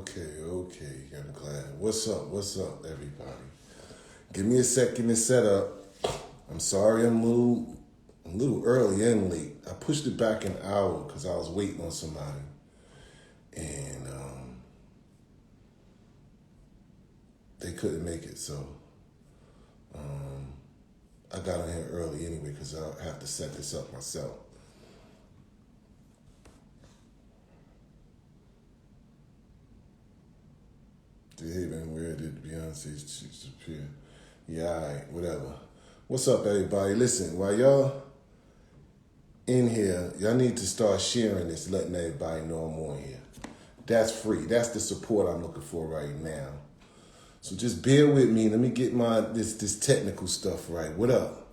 Okay. I'm glad. What's up, everybody? Give me a second to set up. I'm sorry I'm a little early and late. I pushed it back an hour because I was waiting on somebody. And they couldn't make it, so I got on here early anyway because I have to set this up myself. Dehaven, where did Beyonce's cheeks appear? Yeah, all right, whatever. What's up, everybody? Listen, while y'all in here, y'all need to start sharing this, letting everybody know I'm on here. That's free. That's the support I'm looking for right now. So just bear with me. Let me get this technical stuff right. What up?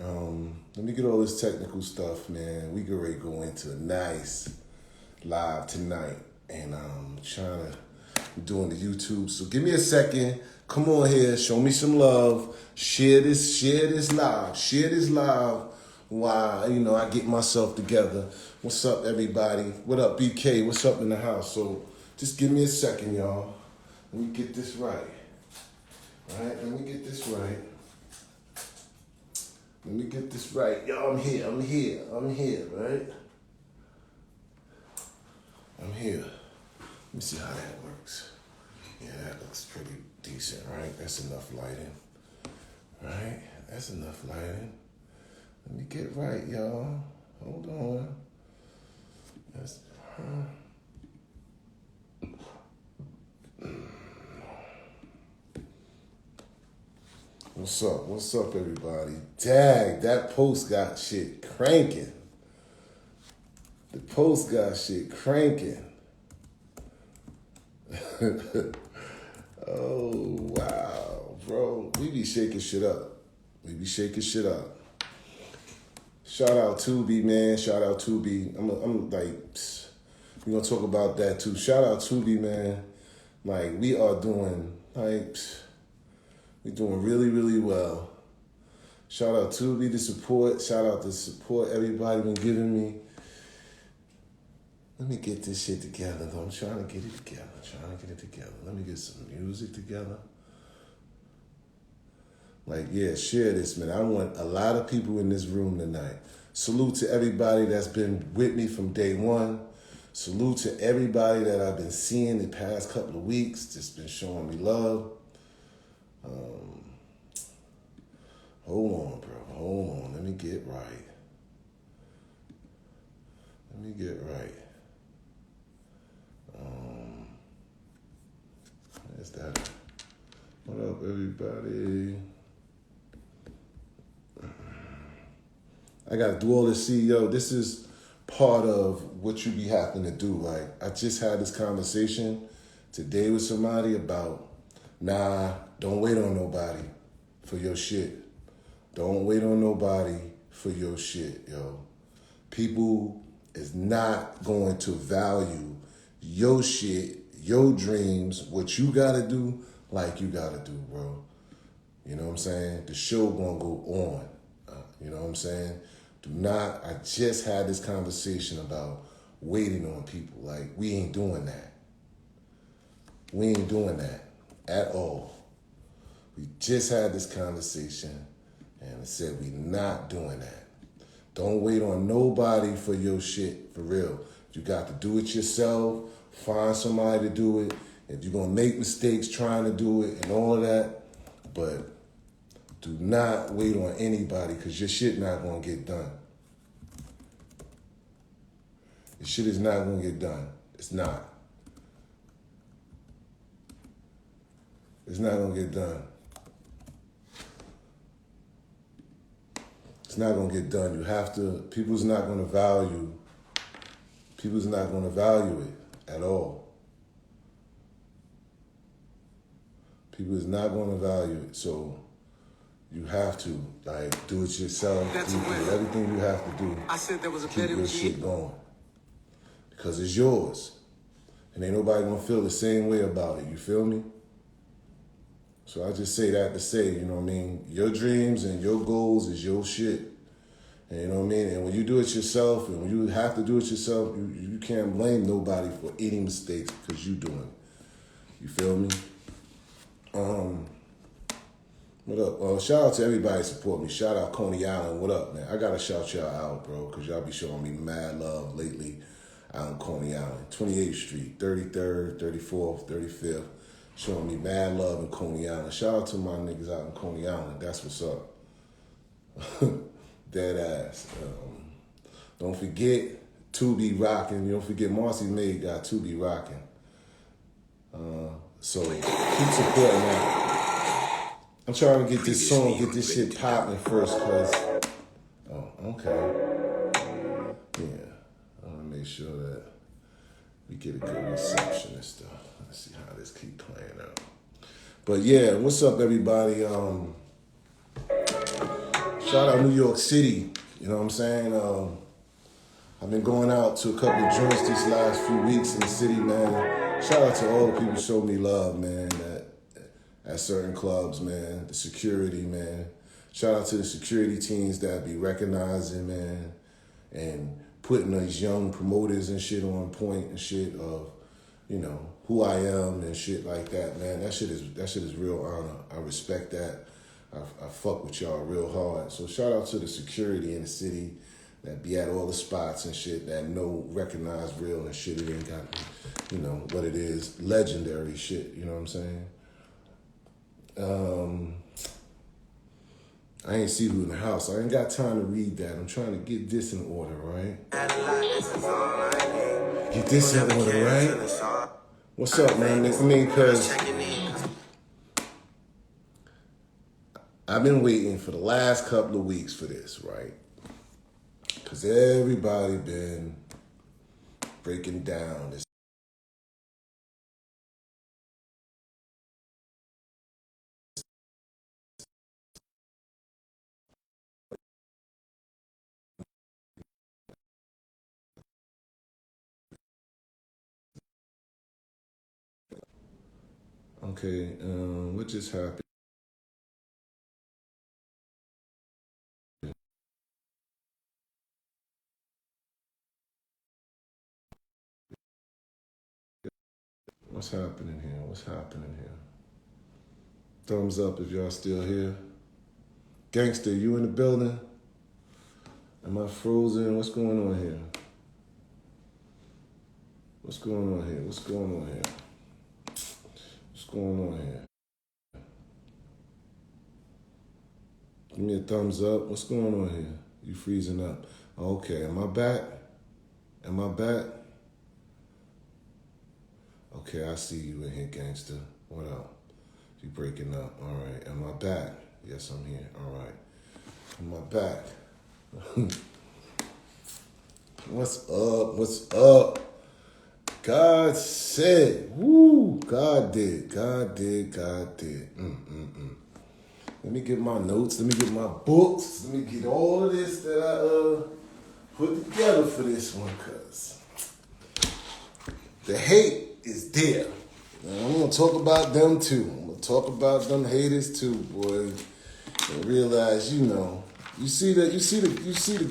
Let me get all this technical stuff, man. We get ready to go into a nice live tonight. And I'm doing the YouTube. So give me a second. Come on here. Show me some love. Share this live while, I get myself together. What's up, everybody? What up, BK? What's up in the house? So just give me a second, y'all. Let me get this right. All right, let me get this right. Y'all, I'm here, right? I'm here. Let me see how that works. Yeah, that looks pretty decent, right? That's enough lighting. Right? That's enough lighting. Let me get right, y'all. Hold on. What's up, everybody? Dag, that post got shit cranking. The post got shit cranking. Oh, wow, bro. We be shaking shit up. Shout out Tubi, man. I'm like, we're going to talk about that too. Shout out Tubi, man. Like, we are doing, we're doing really, really well. Shout out Tubi, the support. Shout out the support everybody been giving me. Let me get this shit together, though. I'm trying to get it together. Let me get some music together. Share this, man. I want a lot of people in this room tonight. Salute to everybody that's been with me from day one. Salute to everybody that I've been seeing the past couple of weeks, just been showing me love. Hold on, bro. Hold on. Let me get right. Where's that? What up, everybody? I got to do all this CEO. This is part of what you be having to do. Like, I just had this conversation today with somebody about, don't wait on nobody for your shit. Don't wait on nobody for your shit, yo. People is not going to value your shit, your dreams, what you gotta do, like you gotta do, bro. You know what I'm saying? The show gonna go on. You know what I'm saying? I just had this conversation about waiting on people. Like, we ain't doing that. We ain't doing that at all. We just had this conversation and I said we not doing that. Don't wait on nobody for your shit, for real. You got to do it yourself. Find somebody to do it. If you're going to make mistakes trying to do it and all of that, but do not wait on anybody because your shit not going to get done. Your shit is not going to get done. It's not. It's not going to get done. It's not going to get done. You have to, people's not going to value it at all. People is not going to value it. So you have to, do it yourself. Do everything you have to do. I said there was a keep your shit going. Because it's yours. And ain't nobody going to feel the same way about it. You feel me? So I just say that to say, you know what I mean? Your dreams and your goals is your shit. And you know what I mean? And when you do it yourself, and when you have to do it yourself, you can't blame nobody for any mistakes because you doing it. You feel me? What up? Well, shout out to everybody support me. Shout out Coney Island. What up, man? I gotta shout y'all out, bro, because y'all be showing me mad love lately out in Coney Island. 28th Street, 33rd, 34th, 35th. Showing me mad love in Coney Island. Shout out to my niggas out in Coney Island. That's what's up. Dead ass. Don't forget To Be Rocking. You don't forget Marcy May got To Be Rocking. So keep supporting that. I'm trying to get this song, get this shit popping first, cause okay. Yeah. I wanna make sure that we get a good reception and stuff. Let's see how this keep playing out. But yeah, what's up everybody? Shout out New York City. You know what I'm saying? I've been going out to a couple of joints these last few weeks in the city, man. Shout out to all the people who showed me love, man, at certain clubs, man. The security, man. Shout out to the security teams that be recognizing, man, and putting these young promoters and shit on point and shit of, you know, who I am and shit like that, man. That shit is real honor. I respect that. I fuck with y'all real hard. So shout out to the security in the city that be at all the spots and shit that know, recognize real and shit. It ain't got, you know, what it is, legendary shit, you know what I'm saying? I ain't see who in the house. I ain't got time to read that. I'm trying to get this in order, right? Get this in order, right? What's up, man? I mean, because I've been waiting for the last couple of weeks for this, right? Because everybody been breaking down this. Okay, what just happened? What's happening here? What's happening here? Thumbs up if y'all still here. Gangster, you in the building? Am I frozen? What's going on here? What's going on here? What's going on here? What's going on here? Give me a thumbs up. What's going on here? You freezing up. Okay, am I back? Am I back? Okay, I see you in here, gangster. What up? You breaking up. All right, am I back? Yes, I'm here. All right. Am I back? What's up? What's up? God said, woo, God did, God did, God did. Let me get my notes, let me get my books, let me get all of this that I put together for this one, cause the hate is there. And I'm gonna talk about them too. I'm gonna talk about them haters too, boy. And realize, you know, you see the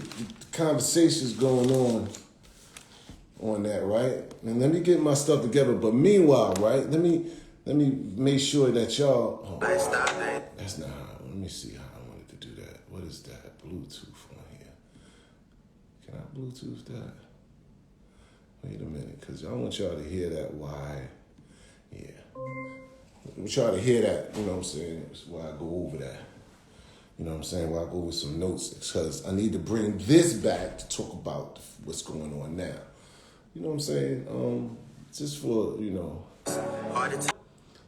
conversations going on that, right? And let me get my stuff together. But meanwhile, right, let me make sure that y'all. Oh, that's not how. Let me see how I wanted to do that. What is that? Bluetooth on here. Can I Bluetooth that? Wait a minute, because I want y'all to hear that why. Yeah. I want y'all to hear that, you know what I'm saying? That's why I go over that. You know what I'm saying? Why I go over some notes, because I need to bring this back to talk about what's going on now. You know what I'm saying? Just for, you know.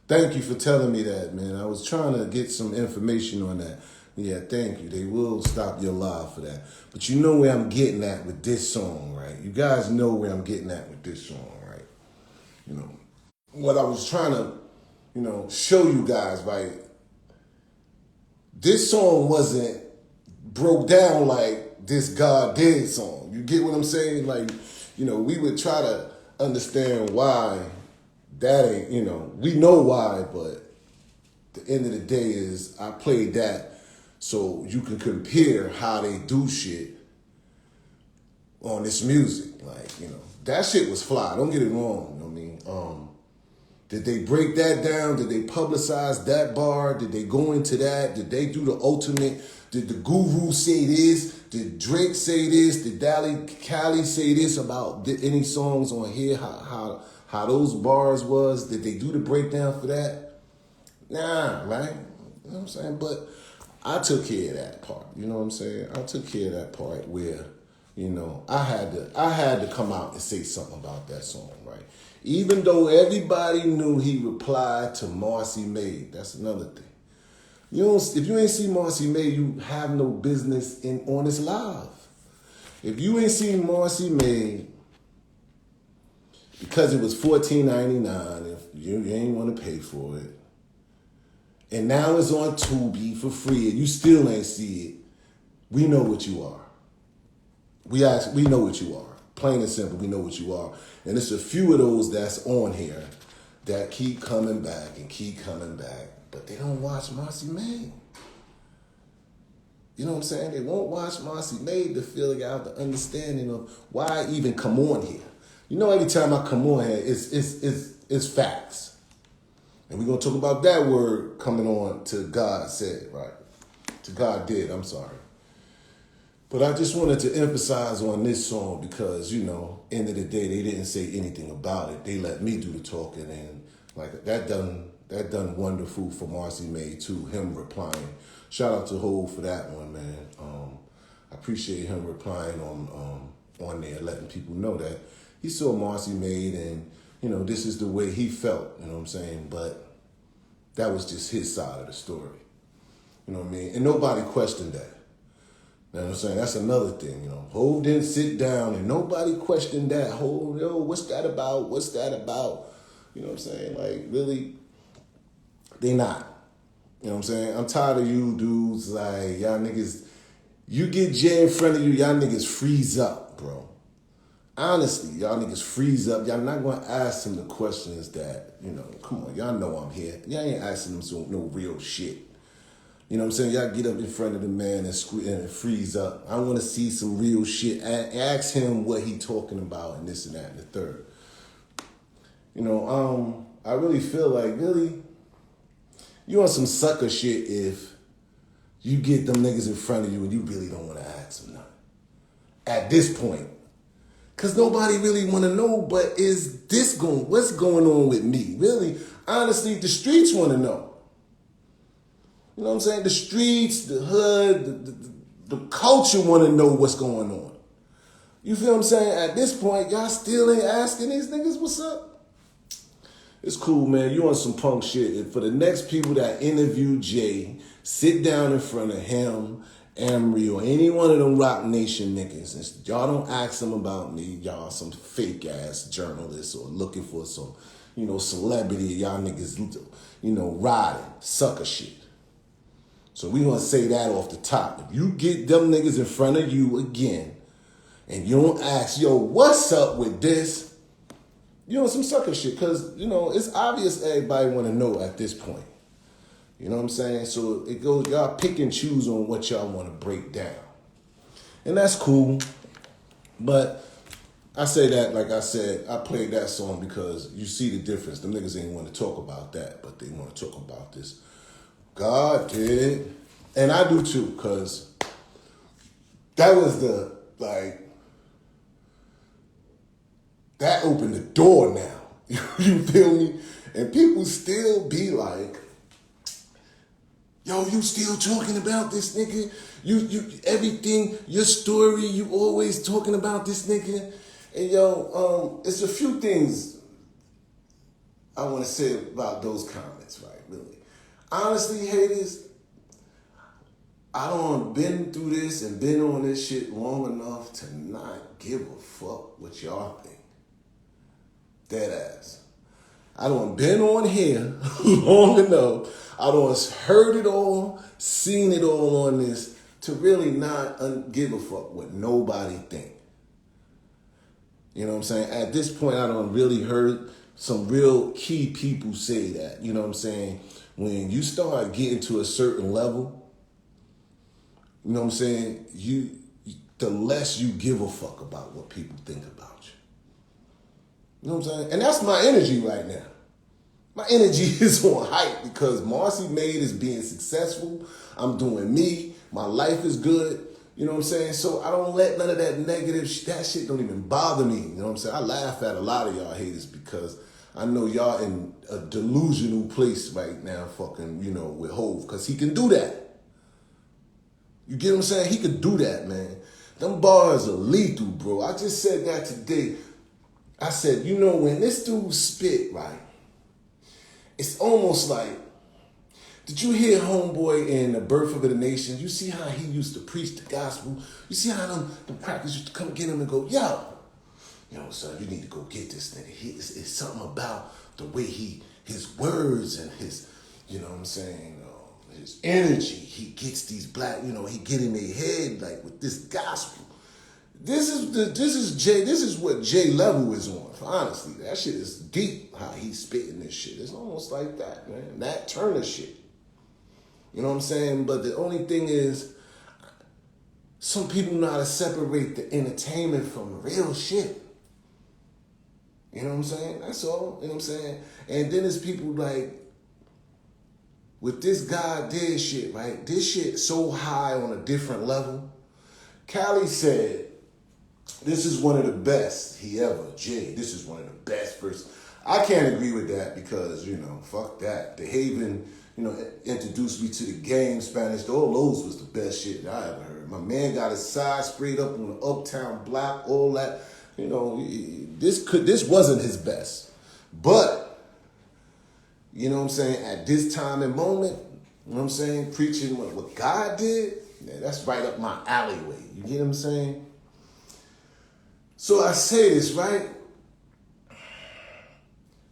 Thank you for telling me that, man. I was trying to get some information on that. Yeah, thank you. They will stop your live for that. But you know where I'm getting at with this song, right? You guys know where I'm getting at with this song, right? You know, what I was trying to, you know, show you guys, right? This song wasn't broke down like this God did song. You get what I'm saying? Like, you know, we would try to understand why that ain't, you know, we know why, but the end of the day is I played that so you can compare how they do shit on this music. Like, that shit was fly. Don't get it wrong. You know what I mean? Did they break that down? Did they publicize that bar? Did they go into that? Did they do the ultimate? Did the guru say this? Did Drake say this? Did Cali say this about any songs on here? How those bars was? Did they do the breakdown for that? Nah, right? You know what I'm saying? But I took care of that part. You know what I'm saying? I took care of that part where, I had to come out and say something about that song, right? Even though everybody knew he replied to Marcy May. That's another thing. If you ain't see Marcy May, you have no business on this live. If you ain't seen Marcy May, because it was $14.99, if you ain't want to pay for it, and now it's on Tubi for free, and you still ain't see it, we know what you are. We know what you are. Plain and simple, we know what you are. And it's a few of those that's on here that keep coming back and keep coming back, but they don't watch Marcy May. You know what I'm saying? They won't watch Marcy May to feel out the understanding of why I even come on here. Every time I come on here, it's facts. And we're going to talk about that word coming on to God said, right? To God did, I'm sorry. But I just wanted to emphasize on this song because, end of the day, they didn't say anything about it. They let me do the talking, and like that done wonderful for Marcy May too, him replying. Shout out to Hov for that one, man. I appreciate him replying on there, letting people know that he saw Marcy May and, this is the way he felt, you know what I'm saying? But that was just his side of the story. You know what I mean? And nobody questioned that. You know what I'm saying? That's another thing, Hov didn't sit down and nobody questioned that. Hov, what's that about? What's that about? You know what I'm saying? Like, really, they not. You know what I'm saying? I'm tired of you dudes, like, y'all niggas, you get Jay in front of you, y'all niggas freeze up, bro. Honestly, y'all niggas freeze up. Y'all not going to ask them the questions that, come on, y'all know I'm here. Y'all ain't asking them no real shit. You know what I'm saying? Y'all get up in front of the man and freeze up. I want to see some real shit. Ask him what he talking about and this and that and the third. I really feel like, really, you on some sucker shit if you get them niggas in front of you and you really don't want to ask them nothing. At this point. Because nobody really want to know, but what's going on with me? Really, honestly, the streets want to know. You know what I'm saying? The streets, the hood, the culture want to know what's going on. You feel what I'm saying? At this point, y'all still ain't asking these niggas what's up. It's cool, man. You on some punk shit. And for the next people that interview Jay, sit down in front of him, Emery, or any one of them Rock Nation niggas. And y'all don't ask them about me. Y'all some fake ass journalists or looking for some, celebrity. Y'all niggas, riding sucker shit. So we gonna say that off the top. If you get them niggas in front of you again, and you don't ask, what's up with this? Some sucker shit. Cause, it's obvious everybody wanna know at this point. You know what I'm saying? So it goes, y'all pick and choose on what y'all wanna break down. And that's cool. But I say that, like I said, I played that song because you see the difference. Them niggas ain't wanna talk about that, but they wanna talk about this. God did. And I do too, because that was that opened the door now. You feel me? And people still be like, you still talking about this nigga? You everything, your story, you always talking about this nigga? And it's a few things I want to say about those comments, right? Really. Honestly, haters, I done been through this and been on this shit long enough to not give a fuck what y'all think. Dead ass. I done been on here long enough. I done heard it all, seen it all on this to really not give a fuck what nobody think. You know what I'm saying? At this point, I done really heard some real key people say that. You know what I'm saying? When you start getting to a certain level, you know what I'm saying? the less you give a fuck about what people think about you. You know what I'm saying? And that's my energy right now. My energy is on hype because Marcy Maid is being successful. I'm doing me. My life is good. You know what I'm saying? So I don't let none of that negative that shit don't even bother me. You know what I'm saying? I laugh at a lot of y'all haters because I know y'all in a delusional place right now fucking, you know, with Hov because he can do that. You get what I'm saying? He could do that, man. Them bars are lethal, bro. I just said that today. I said, you know, when this dude spit, right, it's almost like, did you hear Homeboy in The Birth of the Nation? You see how he used to preach the gospel? You see how them crackers used to come get him and go, yo, son, you need to go get this nigga. It's something about the way his words and his, you know what I'm saying, his energy. He gets these black, you know, he get in their head like with this gospel. This is what J Level is on. Honestly, that shit is deep. How he's spitting this shit. It's almost like that, man. That Turner shit. You know what I'm saying? But the only thing is, some people know how to separate the entertainment from real shit. You know what I'm saying? That's all. You know what I'm saying? And then there's people like, with this God did shit, right? This shit so high on a different level. Cali said, this is one of the best he ever. Jay, this is one of the best first. I can't agree with that because, you know, fuck that. Dehaven, you know, introduced me to the game, Spanish. All those was the best shit that I ever heard. My man got his side sprayed up on the Uptown block, all that. You know, this wasn't his best. But, you know what I'm saying, at this time and moment, you know what I'm saying, preaching what God did, yeah, that's right up my alleyway. You get what I'm saying? So I say this, right?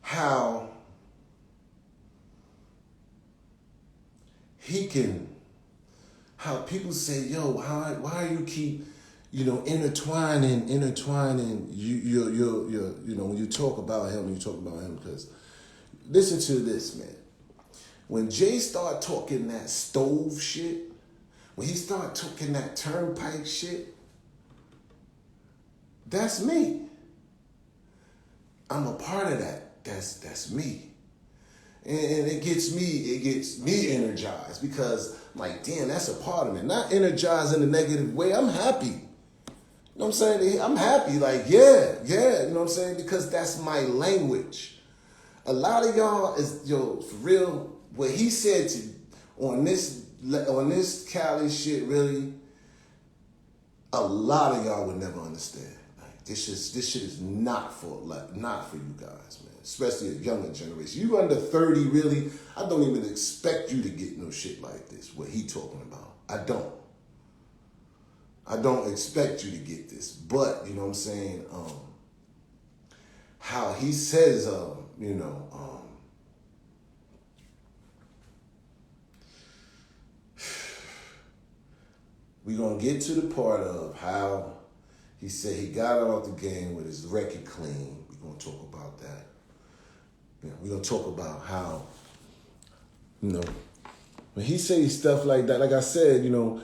How people say, yo, why you keep, you know, intertwining, you know, when you talk about him, because listen to this, man. When Jay start talking that stove shit, when he start talking that turnpike shit, that's me. I'm a part of that. That's me. And it gets me energized because I'm like, damn, that's a part of me. Not energized in a negative way. I'm happy. You know what I'm saying? I'm happy. Like, yeah. You know what I'm saying? Because that's my language. A lot of y'all is, for real, what he said on this Cali shit, really, a lot of y'all would never understand. Like, this shit is not for you guys, man. Especially a younger generation. You under 30, really, I don't even expect you to get no shit like this, what he talking about. I don't expect you to get this. But, you know what I'm saying, how he says, we're going to get to the part of how he said he got out the game with his record clean. We're going to talk about that. We're going to talk about how, you know, when he says stuff like that, like I said, you know,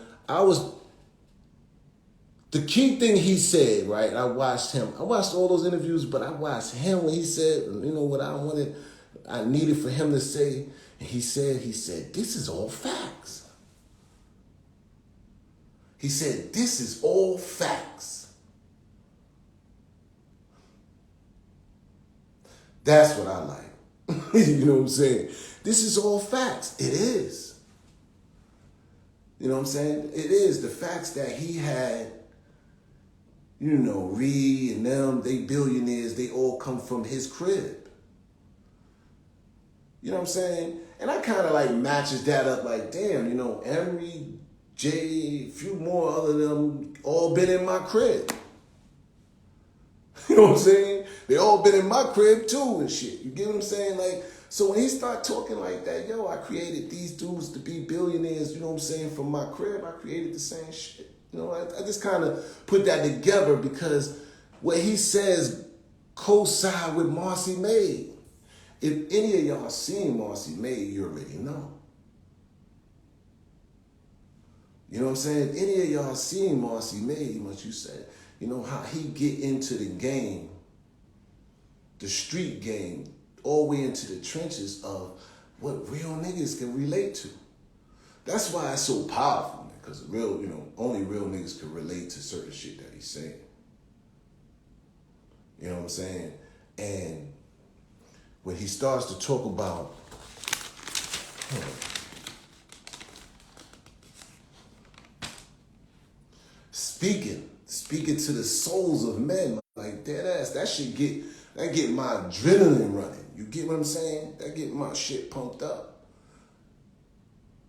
the key thing he said, right, I watched all those interviews, but I watched him when he said, you know, what I needed for him to say. And he said, this is all facts. He said, this is all facts. That's what I like. You know what I'm saying? This is all facts. It is. You know what I'm saying? It is. The facts that he had, you know, Reed and them, they billionaires, they all come from his crib. You know what I'm saying? And I kind of like matches that up like, damn, you know, Emery, Jay, a few more other of them, all been in my crib. You know what I'm saying? They all been in my crib too and shit. You get what I'm saying? Like, so when he start talking like that, yo, I created these dudes to be billionaires, you know what I'm saying, from my crib, I created the same shit. You know, I just kind of put that together because what he says coincide with Marcy Maid. If any of y'all seen Marcy Maid, you already know. You know what I'm saying? Any of y'all seen Marcy May, what you said, you know how he get into the game, the street game, all the way into the trenches of what real niggas can relate to. That's why it's so powerful, man, because real, only real niggas can relate to certain shit that he's saying. You know what I'm saying? And when he starts to talk about, speaking to the souls of men, like dead ass, that get my adrenaline running. You get what I'm saying? That get my shit pumped up.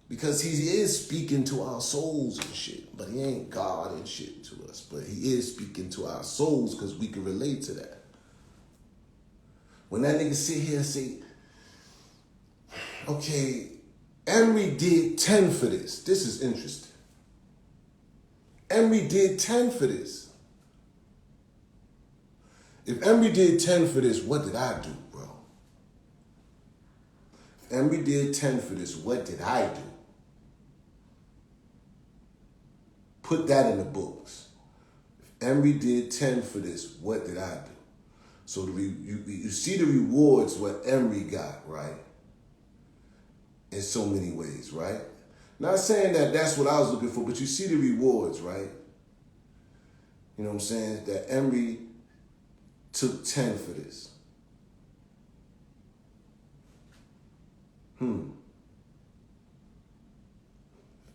Because he is speaking to our souls and shit, but he ain't God and shit to us. But he is speaking to our souls because we can relate to that. When that nigga sit here and say, okay, Emery did 10 for this. This is interesting. Emery did 10 for this. If Emery did 10 for this, what did I do, bro? If Emery did 10 for this, what did I do? Put that in the books. If Emery did 10 for this, what did I do? So you see the rewards what Emery got, right? In so many ways, right? Not saying that that's what I was looking for, but you see the rewards, right? You know what I'm saying? That Emery took 10 for this.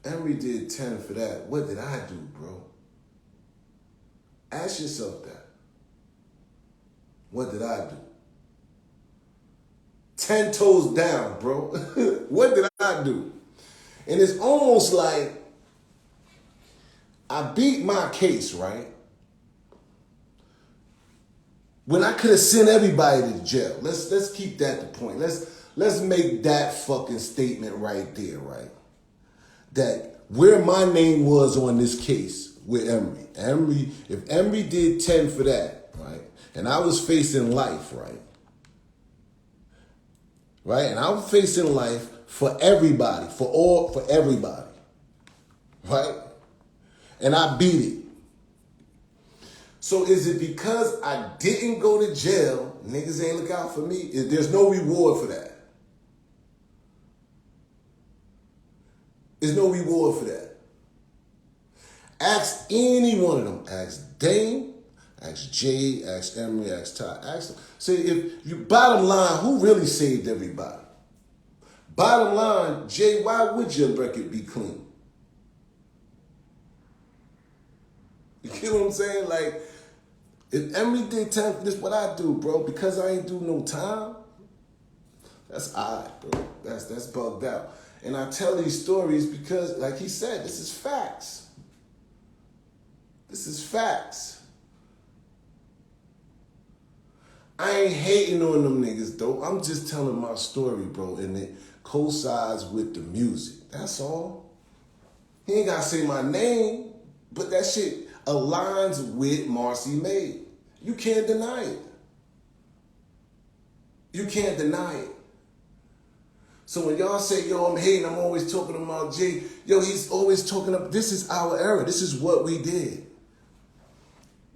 Emery did 10 for that. What did I do, bro? Ask yourself that. What did I do? 10 toes down, bro. What did I do? And it's almost like I beat my case, right? When I could have sent everybody to jail. Let's keep that the point. Let's make that fucking statement right there, right? That where my name was on this case with Emery, if Emery did 10 for that, right? And I was facing life, right? Right? And I was facing life for everybody, for everybody. Right? And I beat it. So is it because I didn't go to jail, niggas ain't look out for me? There's no reward for that. There's no reward for that. Ask any one of them. Ask Dame, ask Jay, ask Emery, ask Ty. Ask them. Say, if you bottom line, who really saved everybody? Bottom line, Jay, why would your record be clean? You get what I'm saying? Like, if Emery did 10 for this, what I do, bro? Because I ain't do no time, that's odd, bro. That's bugged out. And I tell these stories because, like he said, this is facts. This is facts. I ain't hating on them niggas, though. I'm just telling my story, bro, and it coincides with the music. That's all. He ain't got to say my name, but that shit aligns with Marcy May. You can't deny it. You can't deny it. So when y'all say, yo, I'm hating, I'm always talking about Jay, yo, he's always talking about, this is our era. This is what we did.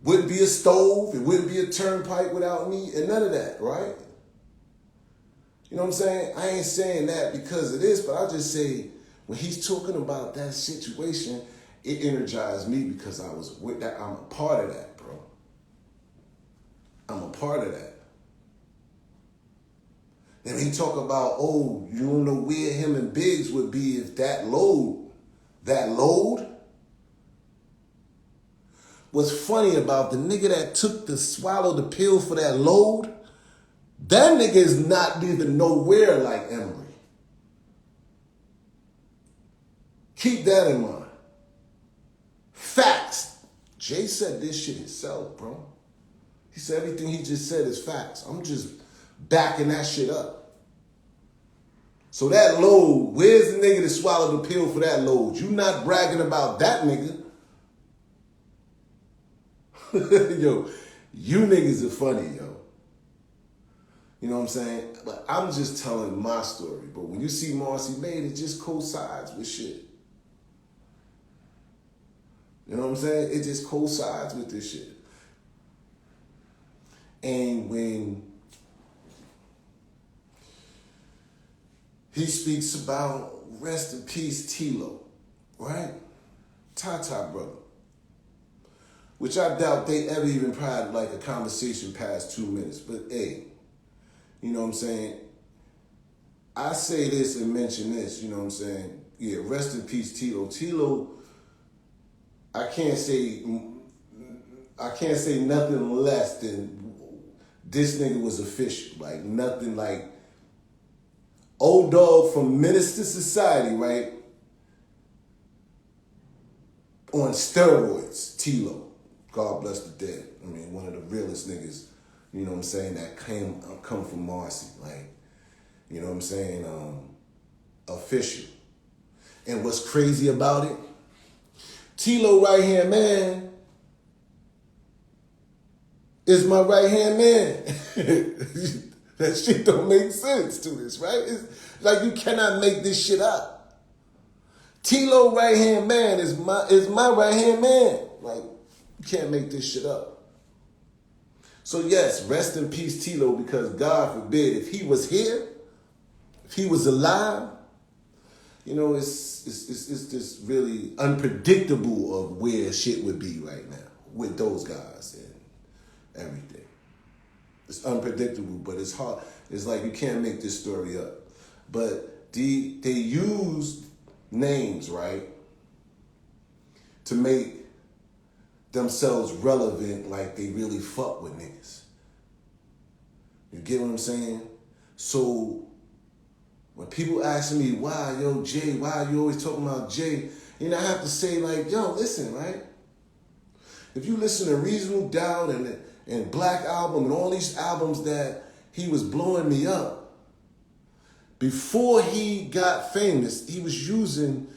Wouldn't be a stove, it wouldn't be a turnpike without me, and none of that, right? You know what I'm saying? I ain't saying that because of this, but I just say, when he's talking about that situation, it energized me because I was with that. I'm a part of that, bro. I'm a part of that. And he talk about, oh, you don't know where him and Biggs would be if that load what's funny about the nigga that took the swallow the pill for that load, that nigga is not even nowhere like Emery. Keep that in mind. Facts. Jay said this shit himself, bro. He said everything he just said is facts. I'm just backing that shit up. So that load, where's the nigga that swallowed the pill for that load? You not bragging about that nigga. Yo, you niggas are funny, yo. You know what I'm saying? But I'm just telling my story. But when you see Marcy May, it just coincides with shit. You know what I'm saying? It just coincides with this shit. And when he speaks about rest in peace, Tilo, right? Tata brother. Which I doubt they ever even had like a conversation past 2 minutes. But hey, you know what I'm saying? I say this and mention this, you know what I'm saying? Yeah, rest in peace, Tilo. Tilo, I can't say nothing less than this nigga was official. Like nothing like old dog from Minister Society, right? On steroids, Tilo. God bless the dead. I mean, one of the realest niggas, you know what I'm saying, that come from Marcy. Like, you know what I'm saying? Official. And what's crazy about it? Tilo right hand man is my right hand man. That shit don't make sense to this, right? It's like you cannot make this shit up. Tilo right hand man is my right hand man. Like, you can't make this shit up. So yes, rest in peace, Tilo, because God forbid, if he was here, if he was alive, you know, it's just really unpredictable of where shit would be right now with those guys and everything. It's unpredictable, but it's hard. It's like you can't make this story up. But they used names, right, to make themselves relevant, like they really fuck with niggas. You get what I'm saying? So when people ask me, why, yo, Jay, why you always talking about Jay? You know, I have to say, like, yo, listen, right? If you listen to Reasonable Doubt and Black Album and all these albums that he was blowing me up, before he got famous, he was using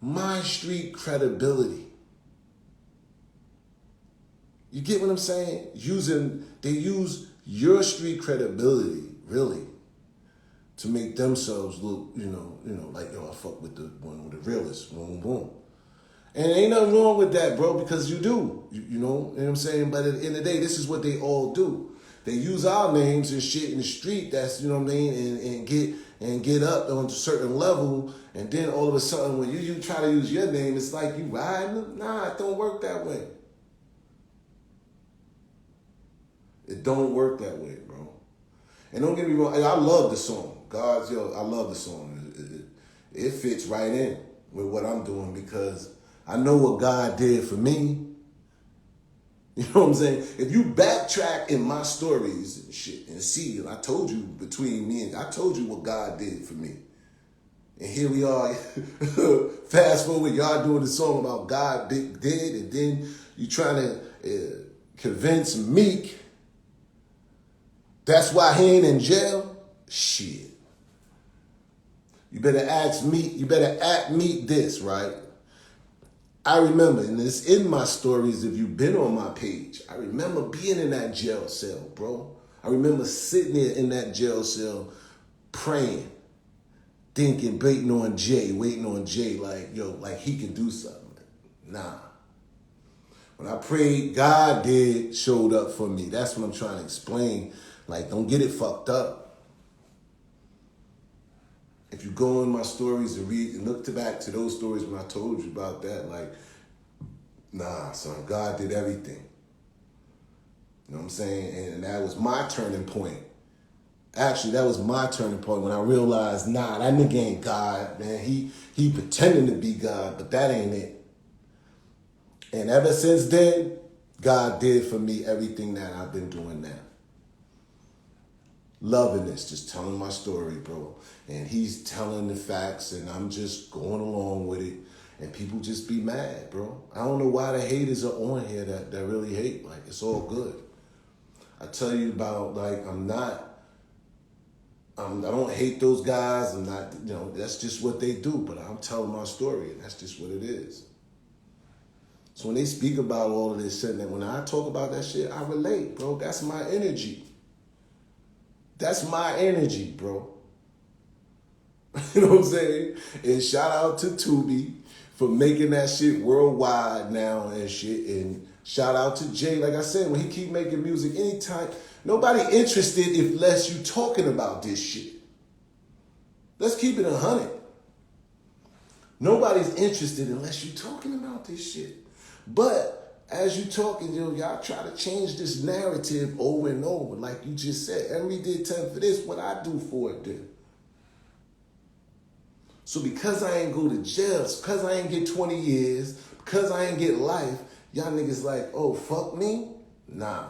my street credibility. You get what I'm saying? They use your street credibility, really, to make themselves look, you know, like, yo, I fuck with the one with the realest, boom, boom. And ain't nothing wrong with that, bro, because you do, you know what I'm saying? But at the end of the day, this is what they all do. They use our names and shit in the street, that's, you know what I mean, and get up on a certain level, and then all of a sudden, when you try to use your name, it's like you riding. Nah, it don't work that way. It don't work that way, bro. And don't get me wrong, I love the song. I love the song. It fits right in with what I'm doing because I know what God did for me. You know what I'm saying? If you backtrack in my stories and shit and see, and I told you between me and I told you what God did for me. And here we are, fast forward, y'all doing the song about God did, and then you trying to convince Meek that's why he ain't in jail? Shit. You better ask Meek this, right? I remember, and it's in my stories if you've been on my page, I remember being in that jail cell, bro. I remember sitting there in that jail cell praying, thinking, waiting on Jay, like, yo, like he can do something. Nah. When I prayed, God showed up for me. That's what I'm trying to explain. Like, don't get it fucked up. If you go in my stories and read and look back to those stories when I told you about that, like, nah, son, God did everything. You know what I'm saying? And that was my turning point. Actually, that was my turning point when I realized, nah, that nigga ain't God, man. He pretending to be God, but that ain't it. And ever since then, God did for me everything that I've been doing now. Loving this, just telling my story, bro. And he's telling the facts, and I'm just going along with it. And people just be mad, bro. I don't know why the haters are on here that really hate. Like, it's all good. I tell you about, like, I don't hate those guys. I'm not, you know, that's just what they do. But I'm telling my story, and that's just what it is. So when they speak about all of this shit, and when I talk about that shit, I relate, bro. That's my energy. That's my energy, bro. You know what I'm saying? And shout out to Tubi for making that shit worldwide now and shit. And shout out to Jay, like I said, when he keep making music anytime, nobody interested if less you talking about this shit. Let's keep it 100. Nobody's interested unless you talking about this shit. But as you talking, y'all try to change this narrative over and over. Like you just said, Emery did 10 for this, what I do for it then. So because I ain't go to jail, because I ain't get 20 years, because I ain't get life, y'all niggas like, oh, fuck me? Nah.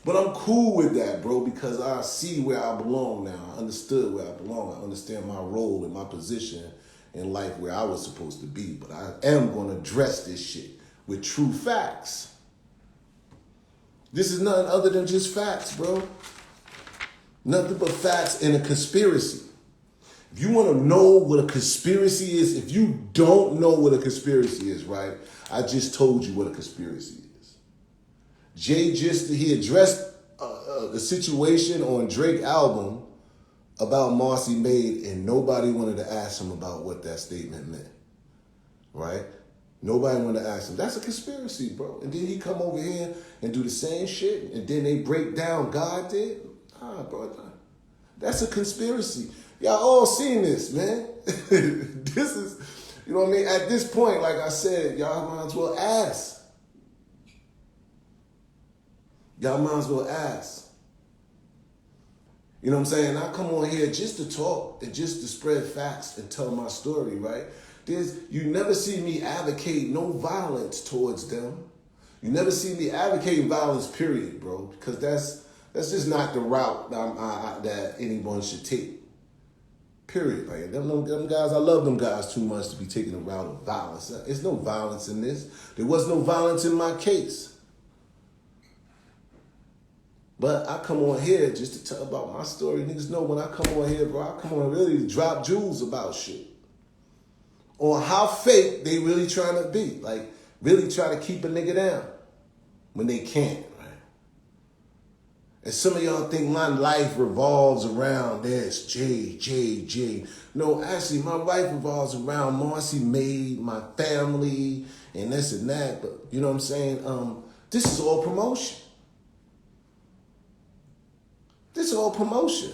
But I'm cool with that, bro, because I see where I belong now. I understood where I belong. I understand my role and my position in life where I was supposed to be. But I am going to address this shit with true facts. This is nothing other than just facts, bro. Nothing but facts and a conspiracy. If you want to know what a conspiracy is, if you don't know what a conspiracy is, right, I just told you what a conspiracy is. Jay he addressed the situation on Drake album about Marcy Maid, and nobody wanted to ask him about what that statement meant, right? Nobody wanted to ask him. That's a conspiracy, bro. And then he come over here and do the same shit, and then they break down God did? Bro, that's a conspiracy. Y'all all seen this, man. This is, you know what I mean? At this point, like I said, y'all might as well ask. Y'all might as well ask. You know what I'm saying? I come on here just to talk and just to spread facts and tell my story, right? You never see me advocate no violence towards them. You never see me advocating violence, period, bro, because that's just not the route that anyone should take. Period. Like them guys, I love them guys too much to be taking the route of violence. There's no violence in this. There was no violence in my case. But I come on here just to tell about my story. Niggas know when I come on here, bro, I come on really to drop jewels about shit. On how fake they really trying to be. Like, really try to keep a nigga down when they can't, right? And some of y'all think my life revolves around this, J. No, actually, my life revolves around Marcy Maid, my family, and this and that. But, you know what I'm saying? This is all promotion. This is all promotion.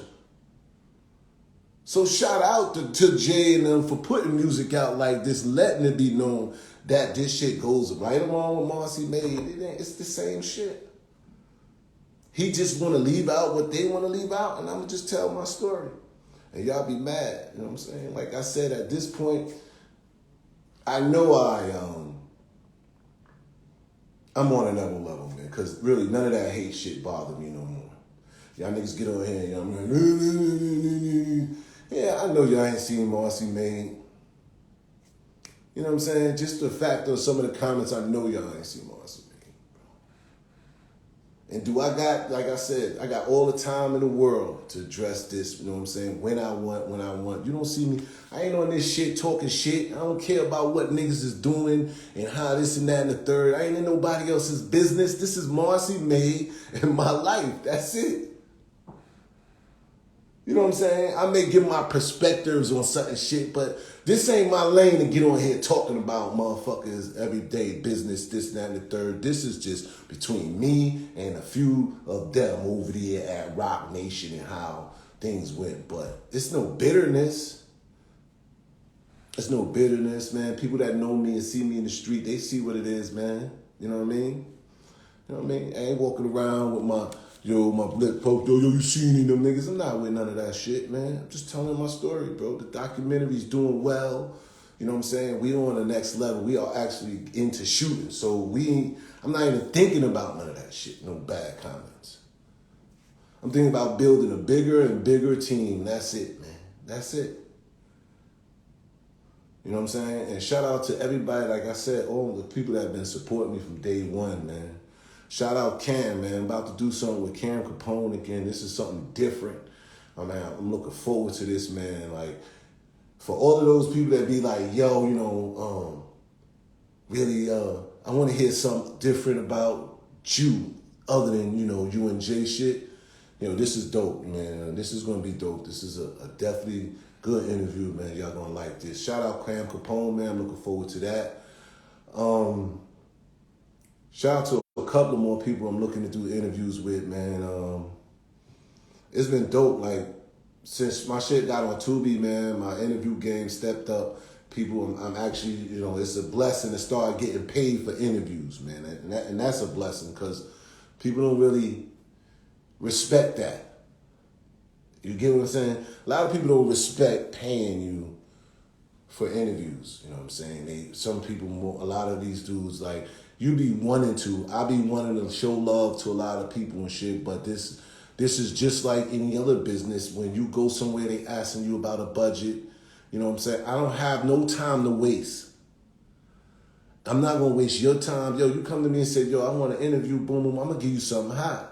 So shout out to Jay and them for putting music out like this, letting it be known that this shit goes right along with Marcy Maid. It's the same shit. He just want to leave out what they want to leave out, and I'm going to just tell my story. And y'all be mad, you know what I'm saying? Like I said, at this point, I know I'm on another level, man, because really none of that hate shit bother me no more. Y'all niggas get on here, y'all like, yeah, I know y'all ain't seen Marcy Maid. You know what I'm saying? Just the fact of some of the comments, I know y'all ain't seen Marcy Maid. And like I said, I got all the time in the world to address this, you know what I'm saying? When I want. You don't see me, I ain't on this shit talking shit. I don't care about what niggas is doing and how this and that and the third. I ain't in nobody else's business. This is Marcy Maid and my life. That's it. You know what I'm saying? I may give my perspectives on certain shit, but this ain't my lane to get on here talking about motherfuckers everyday business, this, that, and the third. This is just between me and a few of them over there at Rock Nation and how things went. But it's no bitterness. It's no bitterness, man. People that know me and see me in the street, they see what it is, man. You know what I mean? You know what I mean? I ain't walking around with my lip poked, you seen any of them niggas? I'm not with none of that shit, man. I'm just telling my story, bro. The documentary's doing well. You know what I'm saying? We on the next level. We are actually into shooting. So I'm not even thinking about none of that shit. No bad comments. I'm thinking about building a bigger and bigger team. That's it, man. That's it. You know what I'm saying? And shout out to everybody, like I said, all the people that have been supporting me from day one, man. Shout out Cam, man. I'm about to do something with Cam Capone again. This is something different. I'm looking forward to this, man. Like, for all of those people that be like, yo, you know, really, I want to hear something different about you other than, you know, you and Jay shit. You know, this is dope, man. This is going to be dope. This is a definitely Good interview, man. Y'all gonna like this. Shout out Cam Capone, man. I'm looking forward to that. Shout out to a couple of more people I'm looking to do interviews with, man. It's been dope. Like, since my shit got on Tubi, man, my interview game stepped up. People, I'm actually, it's a blessing to start getting paid for interviews, man. And that's a blessing because people don't really respect that. You get what I'm saying? A lot of people don't respect paying you for interviews. You know what I'm saying? Some people, a lot of these dudes, like, you be wanting to. I be wanting to show love to a lot of people and shit, but this is just like any other business. When you go somewhere, they asking you about a budget. You know what I'm saying? I don't have no time to waste. I'm not going to waste your time. Yo, you come to me and say, yo, I want an interview, boom, boom, I'm going to give you something hot.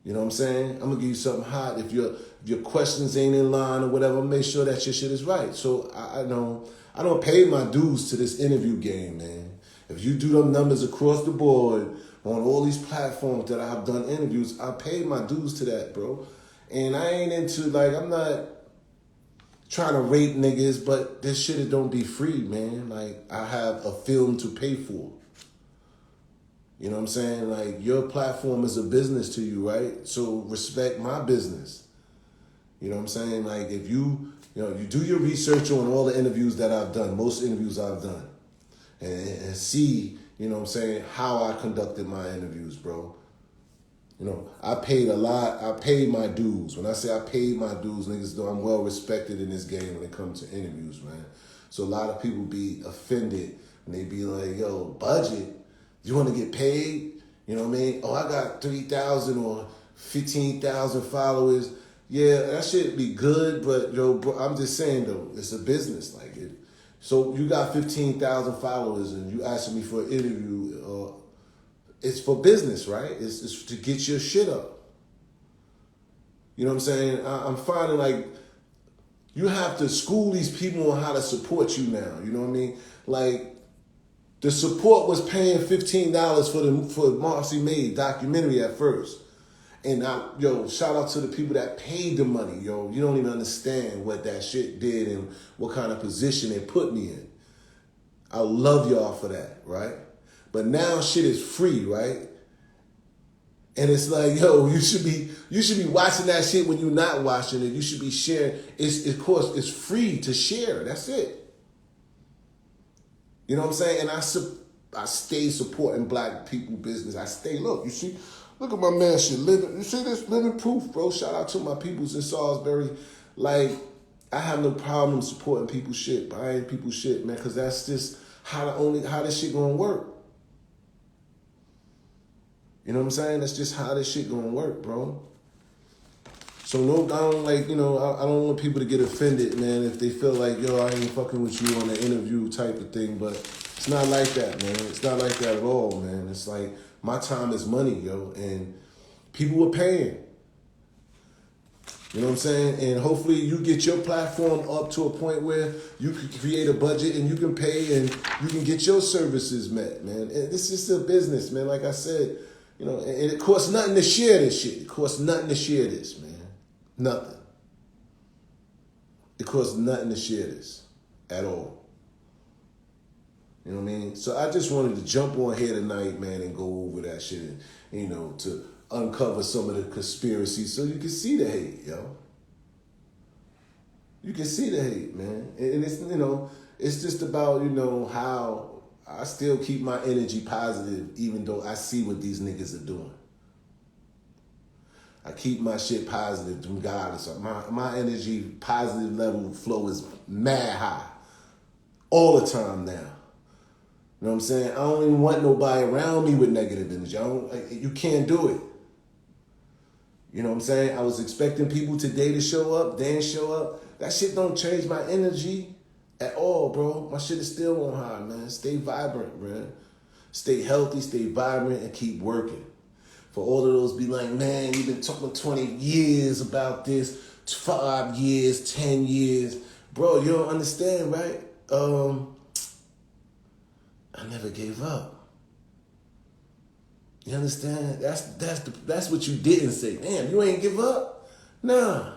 You know what I'm saying? I'm going to give you something hot. If your questions ain't in line or whatever, make sure that your shit is right. So I don't pay my dues to this interview game, man. If you do them numbers across the board on all these platforms that I've done interviews, I pay my dues to that, bro. And I ain't into, like, I'm not trying to rape niggas, but this shit, it don't be free, man. Like, I have a film to pay for. You know what I'm saying? Like, your platform is a business to you, right? So respect my business. You know what I'm saying? Like, if you do your research on all the interviews that I've done, most interviews I've done, and see, you know what I'm saying, how I conducted my interviews, bro. I paid a lot. I paid my dues. When I say I paid my dues, niggas know I'm well respected in this game when it comes to interviews, man. So a lot of people be offended and they be like, yo, budget? You want to get paid? You know what I mean? Oh, I got 3,000 or 15,000 followers. Yeah, that shit be good, but yo, bro, I'm just saying though, it's a business. Like it. So you got 15,000 followers and you asking me for an interview. It's for business, right? It's to get your shit up. You know what I'm saying? I'm finding like you have to school these people on how to support you now. You know what I mean? Like the support was paying $15 for Marcy May documentary at first. And shout out to the people that paid the money, yo. You don't even understand what that shit did and what kind of position it put me in. I love y'all for that, right? But now shit is free, right? And it's like, yo, you should be watching that shit when you're not watching it. You should be sharing. Of course, it's free to share. That's it. You know what I'm saying? And I stay supporting black people business. Look at my man shit living. You see this living proof, bro? Shout out to my peoples in Salisbury. Like, I have no problem supporting people's shit, buying people's shit, man, because that's just how this shit gonna work. You know what I'm saying? That's just how this shit gonna work, bro. So I don't I don't want people to get offended, man, if they feel like, yo, I ain't fucking with you on an interview type of thing, but it's not like that, man. It's not like that at all, man. It's like my time is money, yo, and people are paying. You know what I'm saying? And hopefully you get your platform up to a point where you can create a budget and you can pay and you can get your services met, man. And this is a business, man. Like I said, and it costs nothing to share this shit. It costs nothing to share this, man. Nothing. It costs nothing to share this at all. You know what I mean? So I just wanted to jump on here tonight, man, and go over that shit and, to uncover some of the conspiracies so you can see the hate, yo. You can see the hate, man. And it's, it's just about, how I still keep my energy positive even though I see what these niggas are doing. I keep my shit positive regardless. My energy positive level flow is mad high. All the time now. You know what I'm saying? I don't even want nobody around me with negative energy. You can't do it. You know what I'm saying? I was expecting people today to show up. They didn't show up. That shit don't change my energy at all, bro. My shit is still on high, man. Stay vibrant, man. Stay healthy, stay vibrant, and keep working. For all of those be like, man, you've been talking 20 years about this, 5 years, 10 years. Bro, you don't understand, right? I never gave up. You understand? That's what you didn't say. Damn, you ain't give up? Nah.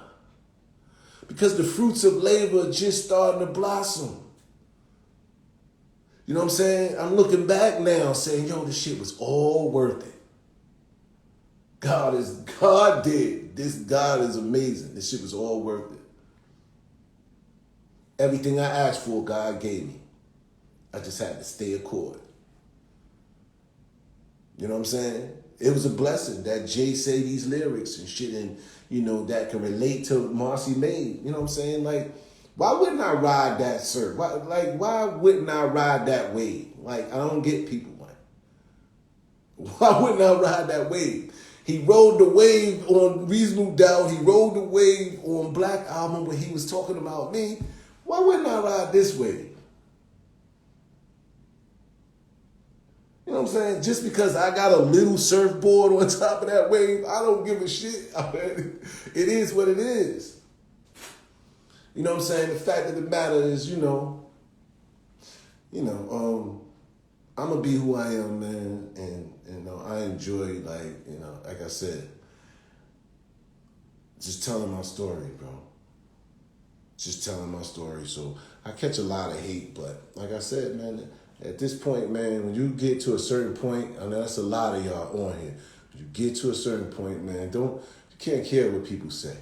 Because the fruits of labor are just starting to blossom. You know what I'm saying? I'm looking back now saying, yo, this shit was all worth it. God did. This God is amazing. This shit was all worth it. Everything I asked for, God gave me. I just had to stay accord. You know what I'm saying? It was a blessing that Jay say these lyrics and shit, and that can relate to Marcy made. You know what I'm saying? Like, why wouldn't I ride that surf? Why wouldn't I ride that wave? Like, I don't get people, man. Why wouldn't I ride that wave? He rode the wave on Reasonable Doubt. He rode the wave on Black Album when he was talking about me. Why wouldn't I ride this wave? You know what I'm saying? Just because I got a little surfboard on top of that wave, I don't give a shit. It is what it is. You know what I'm saying? The fact of the matter is, I'm going to be who I am, man. And, I enjoy, like I said, just telling my story, bro. Just telling my story. So I catch a lot of hate, but like I said, man, at this point, man, when you get to a certain point, I know that's a lot of y'all on here. When you get to a certain point, man, you can't care what people say.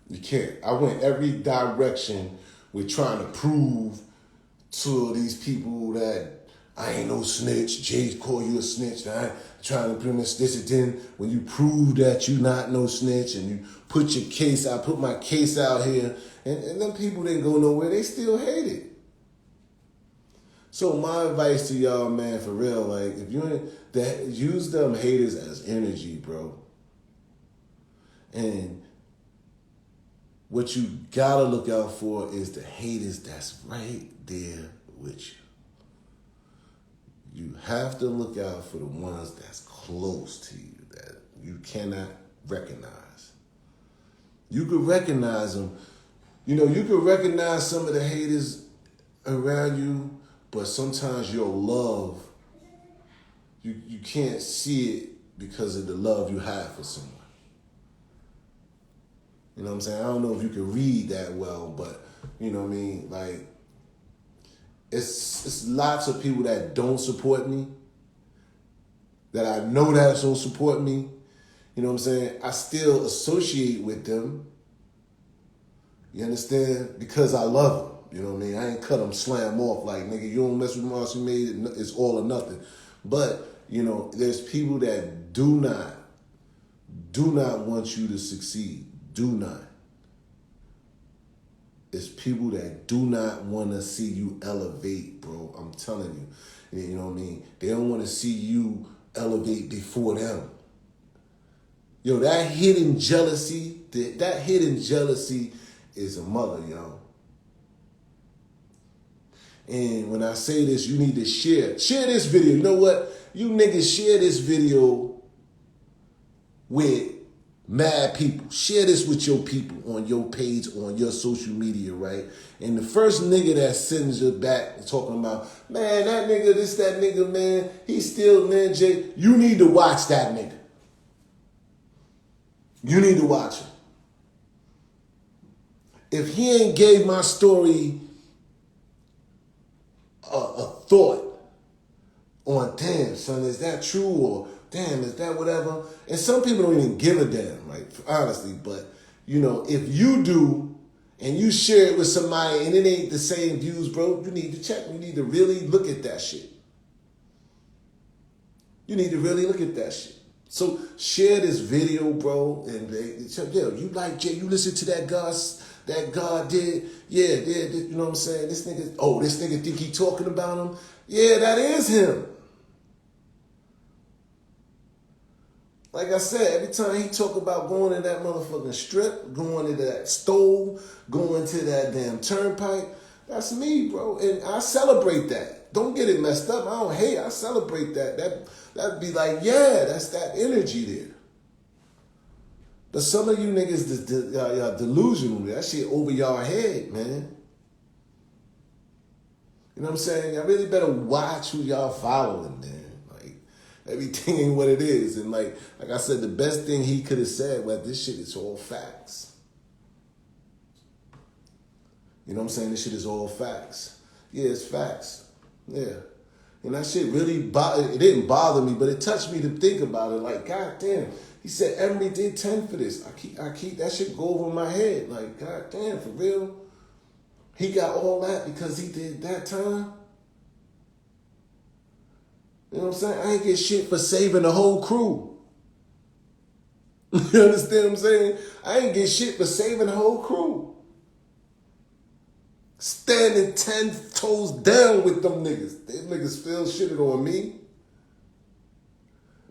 You can't. I went every direction with trying to prove to these people that I ain't no snitch. Jay call you a snitch. I ain't trying to prove this and then when you prove that you not no snitch and you put your case out, put my case out here, and them people didn't go nowhere. They still hate it. So my advice to y'all, man, for real, like, if you use them haters as energy, bro. And what you gotta look out for is the haters that's right there with you. You have to look out for the ones that's close to you that you cannot recognize. You could recognize them. You could recognize some of the haters around you, but sometimes your love, you can't see it because of the love you have for someone. You know what I'm saying? I don't know if you can read that well, but you know what I mean? Like, it's lots of people that don't support me, that I know that don't support me. You know what I'm saying? I still associate with them. You understand? Because I love them. You know what I mean? I ain't cut them slam off like, nigga, you don't mess with Marcy Made, it's all or nothing. But, there's people that do not want you to succeed. Do not. It's people that do not want to see you elevate, bro. I'm telling you. You know what I mean? They don't want to see you elevate before them. Yo, that hidden jealousy is a mother, yo. And when I say this, you need to share this video. You know what? You niggas share this video with mad people. Share this with your people on your page, on your social media, right? And the first nigga that sends you back talking about, man, that nigga, man, he still, man, Jay. You need to watch that nigga. You need to watch him. If he ain't gave my story a thought on, damn, son, is that true? Or damn, is that whatever? And some people don't even give a damn, like, honestly. But, if you do and you share it with somebody and it ain't the same views, bro, you need to check. You need to really look at that shit. You need to really look at that shit. So share this video, bro, and you like Jay, you listen to that God did, you know what I'm saying? This nigga think he talking about him? Yeah, that is him. Like I said, every time he talk about going to that motherfucking strip, going to that stove, going to that damn turnpike, that's me, bro. And I celebrate that. Don't get it messed up. I don't hate. I celebrate that. That'd be like, yeah, that's that energy there. But some of you niggas, y'all delusional. That shit over y'all head, man. You know what I'm saying? Y'all really better watch who y'all following, man. Like, everything ain't what it is. And like I said, the best thing he could have said was, this shit is all facts. You know what I'm saying? This shit is all facts. Yeah, it's facts. Yeah. And that shit really, it didn't bother me, but it touched me to think about it. Like, God damn, he said Emery did 10 for this. I keep that shit go over my head. Like, God damn, for real? He got all that because he did that time? You know what I'm saying? I ain't get shit for saving the whole crew. You understand what I'm saying? I ain't get shit for saving the whole crew. Standing 10 toes down with them niggas. Them niggas still shitted on me.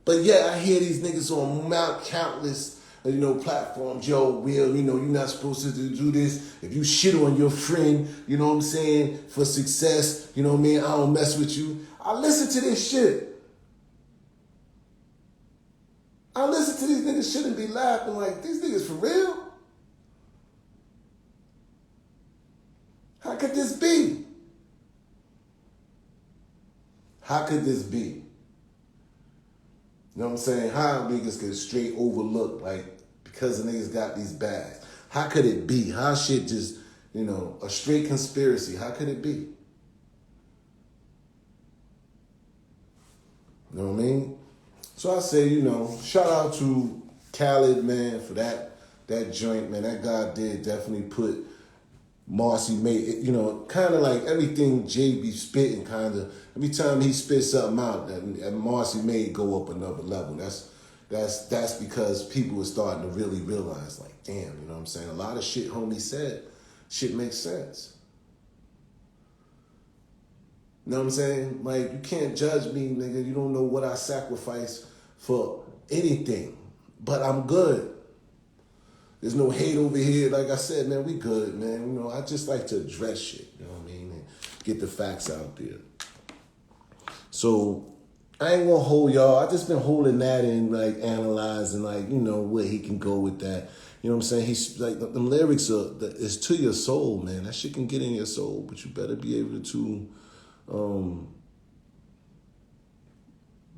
But yeah, I hear these niggas on countless, platforms. Yo, Will, you're not supposed to do this. If you shit on your friend, you know what I'm saying, for success, you know what I mean? I don't mess with you. I listen to this shit. I listen to these niggas shit and be laughing like, these niggas for real? How could this be? How could this be? You know what I'm saying? How niggas get straight overlooked, like, because the niggas got these bags. How could it be? How shit just, a straight conspiracy? How could it be? You know what I mean? So I say, shout out to Khaled, man, for that joint, man. That guy did definitely put Marcy made, kind of like everything Jay be spitting, kind of, every time he spits something out, and Marcy made go up another level. That's because people were starting to really realize, like, damn, you know what I'm saying? A lot of shit homie said, shit makes sense. You know what I'm saying? Like, you can't judge me, nigga. You don't know what I sacrifice for anything. But I'm good. There's no hate over here. Like I said, man, we good, man. I just like to address shit, you know what I mean? And get the facts out there. So I ain't gonna hold y'all. I just been holding that and like analyzing, like, where he can go with that. You know what I'm saying? He's like, the lyrics is to your soul, man. That shit can get in your soul, but you better be able to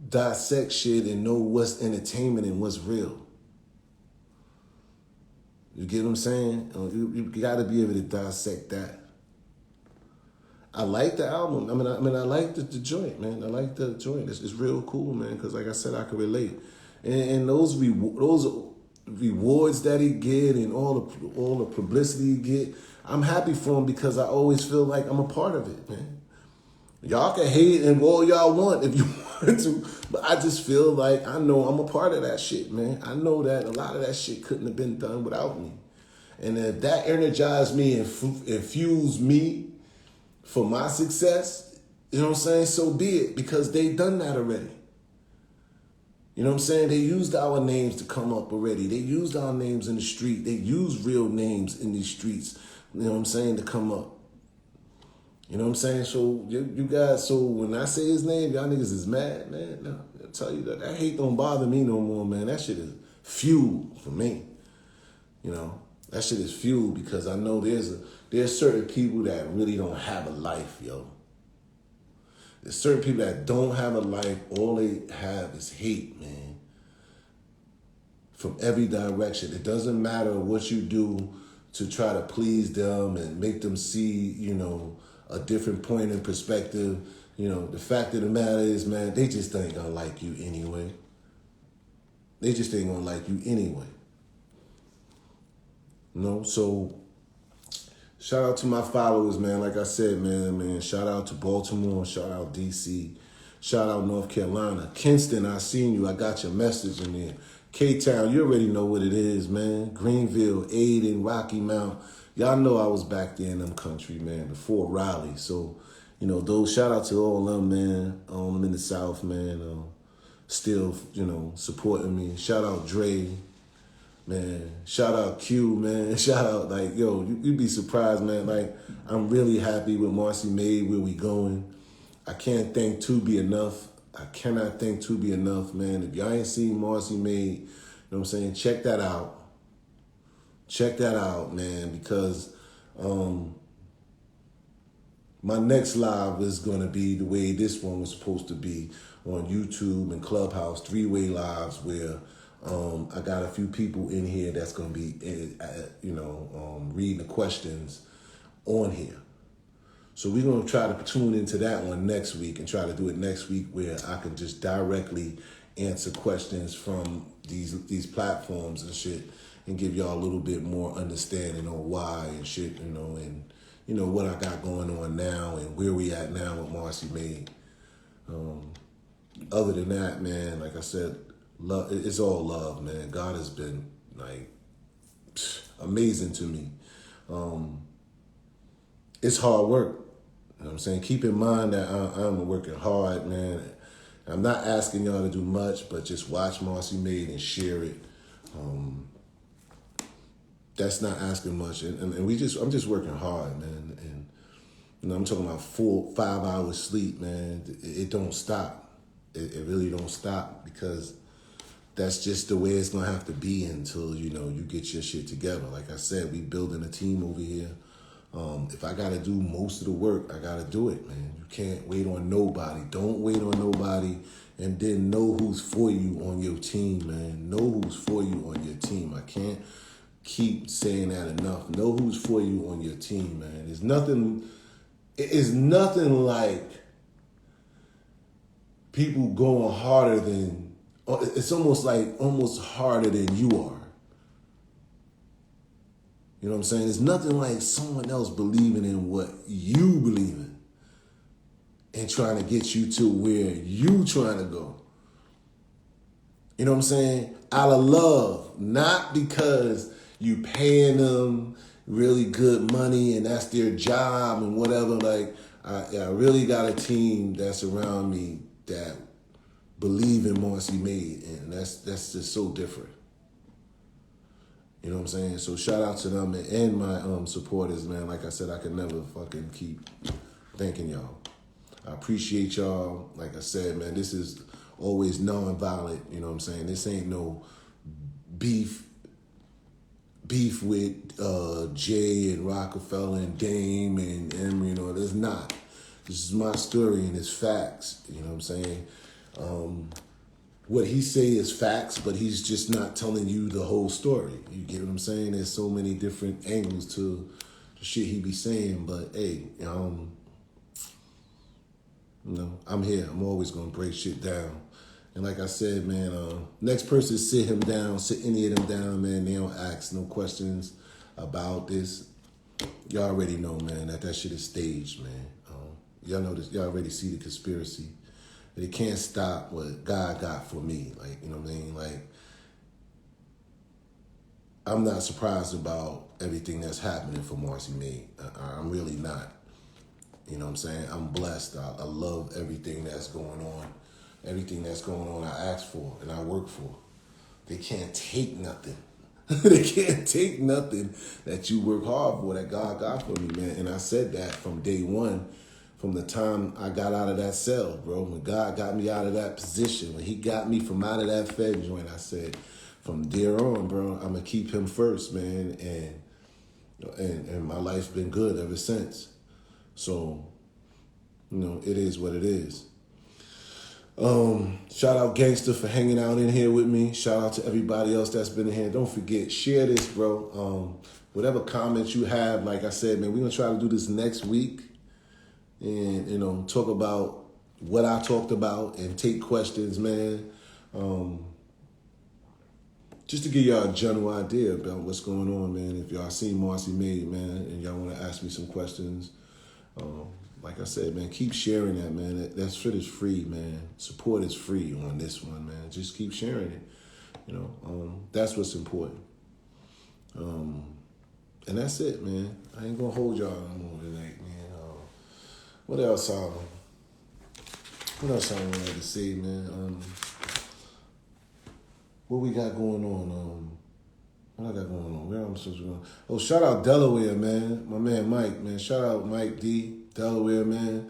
dissect shit and know what's entertainment and what's real. You get what I'm saying? You got to be able to dissect that. I like the album. I like the joint, man. I like the joint. It's real cool, man, because like I said, I can relate. And those rewards that he get and all the publicity he get, I'm happy for him because I always feel like I'm a part of it, man. Y'all can hate and all y'all want if you want to, but I just feel like I know I'm a part of that shit, man. I know that a lot of that shit couldn't have been done without me. And if that energized me and infused me for my success, you know what I'm saying, so be it, because they done that already. You know what I'm saying? They used our names to come up already. They used our names in the street. They used real names in these streets, you know what I'm saying, to come up. You know what I'm saying? So you guys, so when I say his name, y'all niggas is mad, man. No, I'll tell you that hate don't bother me no more, man. That shit is fuel for me. That shit is fuel because I know there's certain people that really don't have a life, yo. There's certain people that don't have a life. All they have is hate, man. From every direction. It doesn't matter what you do to try to please them and make them see, a different point in perspective. The fact of the matter is, man, they just ain't gonna like you anyway. They just ain't gonna like you anyway. So shout out to my followers, man. Like I said, man, shout out to Baltimore, shout out DC, shout out North Carolina. Kinston, I seen you. I got your message in there. K-Town, you already know what it is, man. Greenville, Aden, Rocky Mount. Y'all know I was back there in them country, man, before Raleigh. So, those shout out to all them, man. I'm in the South, man. Still, supporting me. Shout out Dre, man. Shout out Q, man. Shout out, like, yo, you'd be surprised, man. Like, I'm really happy with Marcy Made, where we going. I can't thank Tubi enough. I cannot thank Tubi enough, man. If y'all ain't seen Marcy Made, you know what I'm saying, check that out. Check that out, man, because my next live is going to be the way this one was supposed to be on YouTube and Clubhouse, 3-way lives where I got a few people in here that's going to be, reading the questions on here. So we're going to try to tune into that one next week and try to do it next week where I can just directly answer questions from these platforms and shit and give y'all a little bit more understanding on why and shit, and what I got going on now and where we at now with Marcy Made. Other than that, man, like I said, love, it's all love, man. God has been like amazing to me. It's hard work. You know what I'm saying? Keep in mind that I'm working hard, man. I'm not asking y'all to do much, but just watch Marcy Made and share it. That's not asking much. And I'm just working hard, man. And I'm talking about 4-5 hours sleep, man. It don't stop. It really don't stop because that's just the way it's gonna have to be until, you get your shit together. Like I said, we building a team over here. If I gotta do most of the work, I gotta do it, man. You can't wait on nobody. Don't wait on nobody, and then know who's for you on your team, man. Know who's for you on your team. I can't keep saying that enough. Know who's for you on your team, man. It's nothing like people going harder than. It's almost harder than you are. You know what I'm saying? It's nothing like someone else believing in what you believe in and trying to get you to where you trying to go. You know what I'm saying? Out of love, not because you paying them really good money and that's their job and whatever. Like, I really got a team that's around me that believe in Marcy Made, and that's just so different. You know what I'm saying? So shout out to them and my supporters, man. Like I said, I can never fucking keep thanking y'all. I appreciate y'all. Like I said, man, this is always non-violent. You know what I'm saying? This ain't no beef with Jay and Rockefeller and Dame and Emory. There's not. This is my story and it's facts. You know what I'm saying? What he say is facts, but he's just not telling you the whole story. You get what I'm saying? There's so many different angles to the shit he be saying, but hey, I'm here. I'm always gonna break shit down. And like I said, man, next person sit any of them down, man. They don't ask no questions about this. Y'all already know, man, that shit is staged, man. Y'all know this. Y'all already see the conspiracy. It can't stop what God got for me. Like, you know what I mean? Like, I'm not surprised about everything that's happening for Marcy Made. I'm really not. You know what I'm saying? I'm blessed. I love everything that's going on. Everything that's going on I ask for and I work for. They can't take nothing. They can't take nothing that you work hard for, that God got for me, man. And I said that from day one. From the time I got out of that cell, bro, when God got me out of that position, when he got me from out of that Fed joint, I said, from there on, bro, I'm gonna keep him first, man, and my life's been good ever since. So, it is what it is. Shout out Gangster for hanging out in here with me. Shout out to everybody else that's been in here. Don't forget, share this, bro. Whatever comments you have, like I said, man, we're gonna try to do this next week. And, talk about what I talked about and take questions, man. Just to give y'all a general idea about what's going on, man. If y'all seen Marcy Made, man, and y'all want to ask me some questions, like I said, man, keep sharing that, man. That shit is free, man. Support is free on this one, man. Just keep sharing it. That's what's important. And that's it, man. I ain't gonna hold y'all no more tonight, man. What else I wanted to say, man? What we got going on? What I got going on? Where am I supposed to go? Oh, shout out Delaware, man. My man Mike, man. Shout out Mike D, Delaware, man.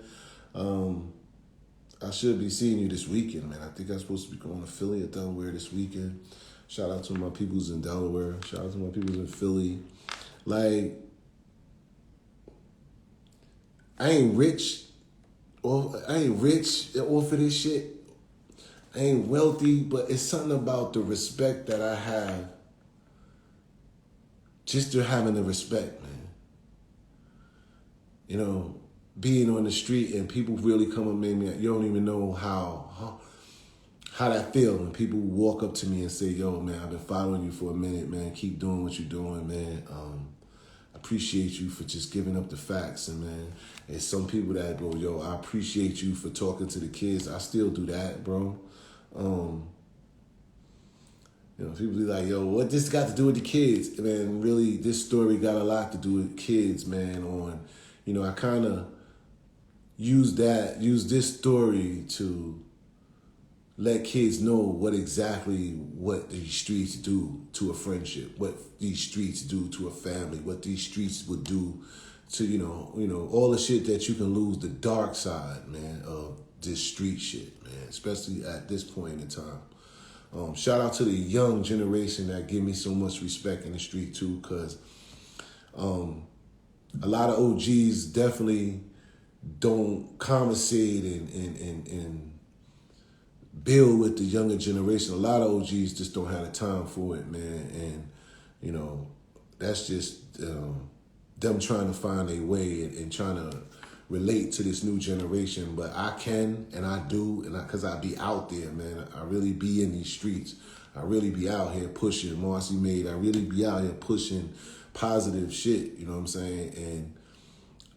I should be seeing you this weekend, man. I think I'm supposed to be going to Philly or Delaware this weekend. Shout out to my peoples in Delaware. Shout out to my peoples in Philly. Like, I ain't rich off of this shit. I ain't wealthy, but it's something about the respect that I have. Just to having the respect, man. you know, being on the street and people really come up to me, you don't even know how that feel when people walk up to me and say, yo, man, I've been following you for a minute, man. Keep doing what you're doing, man. I appreciate you for just giving up the facts. And, man, there's some people that go, yo, I appreciate you for talking to the kids. I still do that, bro. You know, people be like, yo, what this got to do with the kids? Man, really, this story got a lot to do with kids, man. You know, I kind of use this story to let kids know what these streets do to a friendship, what these streets do to a family, what these streets would do to, you know, all the shit that you can lose, the dark side, man, of this street shit, man, especially at this point in time. Shout out to the young generation that give me so much respect in the street too, because a lot of OGs definitely don't conversate and build with the younger generation. A lot of OGs just don't have the time for it, man. And, you know, that's just them trying to find a way and trying to relate to this new generation. But I can and I do, because I be out there, man. I really be in these streets. I really be out here pushing Marcy Made. I really be out here pushing positive shit, you know what I'm saying? And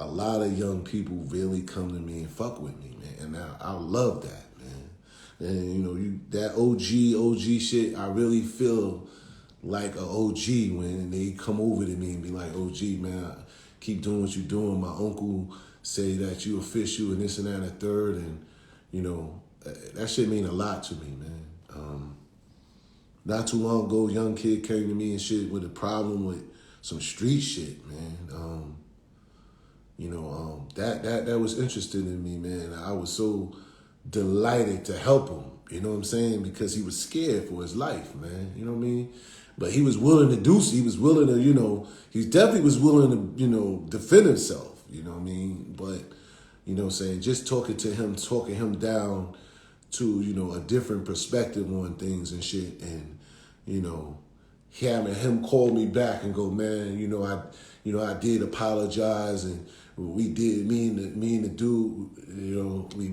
a lot of young people really come to me and fuck with me, man. And I love that. And, you know, that OG shit, I really feel like an OG when they come over to me and be like, OG, man, keep doing what you're doing. My uncle say that you official and this and that and the third. And, you know, that shit mean a lot to me, man. Not too long ago, a young kid came to me and shit with a problem with some street shit, man. You know, that was interesting in me, man. I was so delighted to help him, you know what I'm saying? Because he was scared for his life, man, you know what I mean? But he was willing to do so. He was willing to, you know, he definitely was willing to, you know, defend himself, you know what I mean? But, you know what I'm saying, just talking him down to, you know, a different perspective on things and shit. And, you know, having him call me back and go, man, I did apologize, and we did, me and the dude, you know, we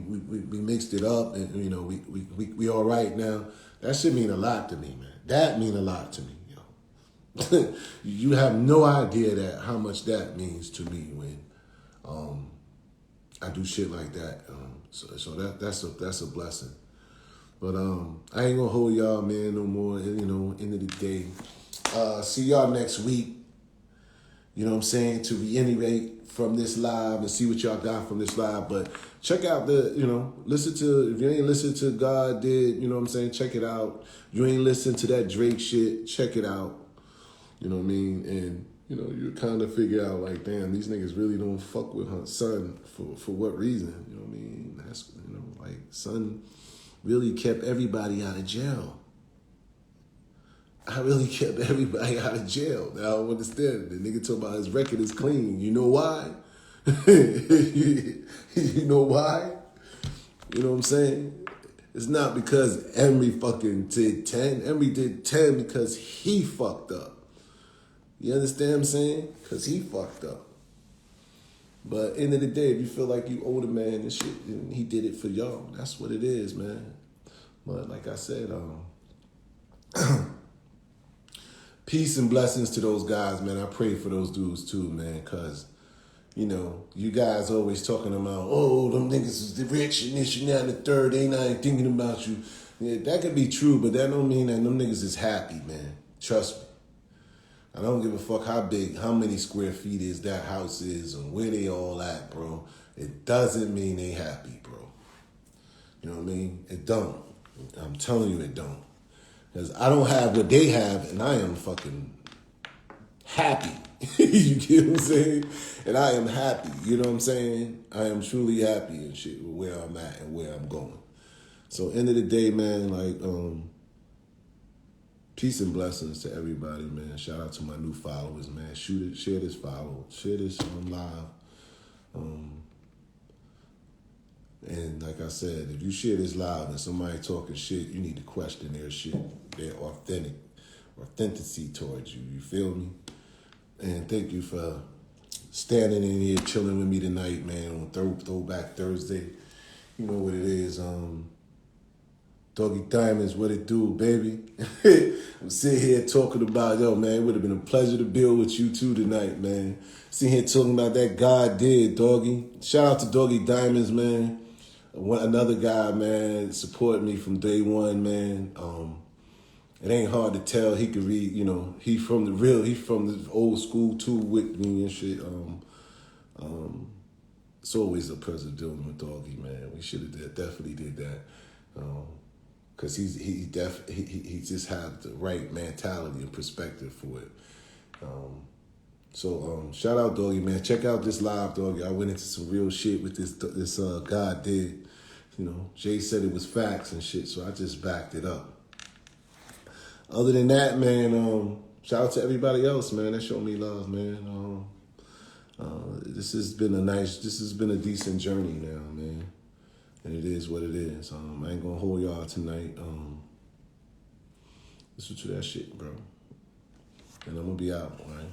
mixed it up, and, you know, we all right now. That shit mean a lot to me, man. That mean a lot to me, yo. You have no idea that how much that means to me when I do shit like that. So that's a blessing. But I ain't gonna hold y'all, man, no more. You know, end of the day. See y'all next week. You know what I'm saying? To reiterate from this live and see what y'all got from this live. But check out if you ain't listen to God Did, you know what I'm saying? Check it out. You ain't listen to that Drake shit, check it out. You know what I mean? And, you know, you kind of figure out, like, damn, these niggas really don't fuck with her son for what reason? You know what I mean? That's, you know, like, son really kept everybody out of jail. I really kept everybody out of jail. Now I don't understand. The nigga talking about his record is clean. You know why? You know why? You know what I'm saying? It's not because Emery fucking did 10. Emery did 10 because he fucked up. You understand what I'm saying? Because he fucked up. But end of the day, if you feel like you owe the man and shit, and he did it for y'all, that's what it is, man. But like I said, peace and blessings to those guys, man. I pray for those dudes too, man, because, you know, you guys always talking about, oh, them niggas is the rich and this and that and the third. They not even thinking about you. Yeah, that could be true, but that don't mean that them niggas is happy, man. Trust me. I don't give a fuck how big, how many square feet is that house is and where they all at, bro. It doesn't mean they happy, bro. You know what I mean? It don't. I'm telling you it don't. Because I don't have what they have, and I am fucking happy. You get what I'm saying? And I am happy. You know what I'm saying? I am truly happy and shit with where I'm at and where I'm going. So end of the day, man, like, peace and blessings to everybody, man. Shout out to my new followers, man. Shoot it, share this share this live. And like I said, if you share this live and somebody talking shit, you need to question their shit, their authenticity towards you. You feel me? And thank you for standing in here chilling with me tonight, man, on Throwback Thursday. You know what it is. Doggy Diamonds, what it do, baby? I'm sitting here talking about, yo, man, it would have been a pleasure to build with you too tonight, man. Sitting here talking about that God did, doggy. Shout out to Doggy Diamonds, man. Another guy, man, supported me from day one, man. It ain't hard to tell. He could read, you know, he from the old school too with me and shit. It's always a pleasure dealing with Doggy, man. We should have definitely did that. Cause he just had the right mentality and perspective for it. So shout out Doggy, man. Check out this live, Doggy. I went into some real shit with this God did. You know, Jay said it was facts and shit, so I just backed it up. Other than that, man, shout out to everybody else, man. That showed me love, man. This has been a decent journey now, man. And it is what it is. I ain't gonna hold y'all tonight. Listen to that shit, bro. And I'm gonna be out, right?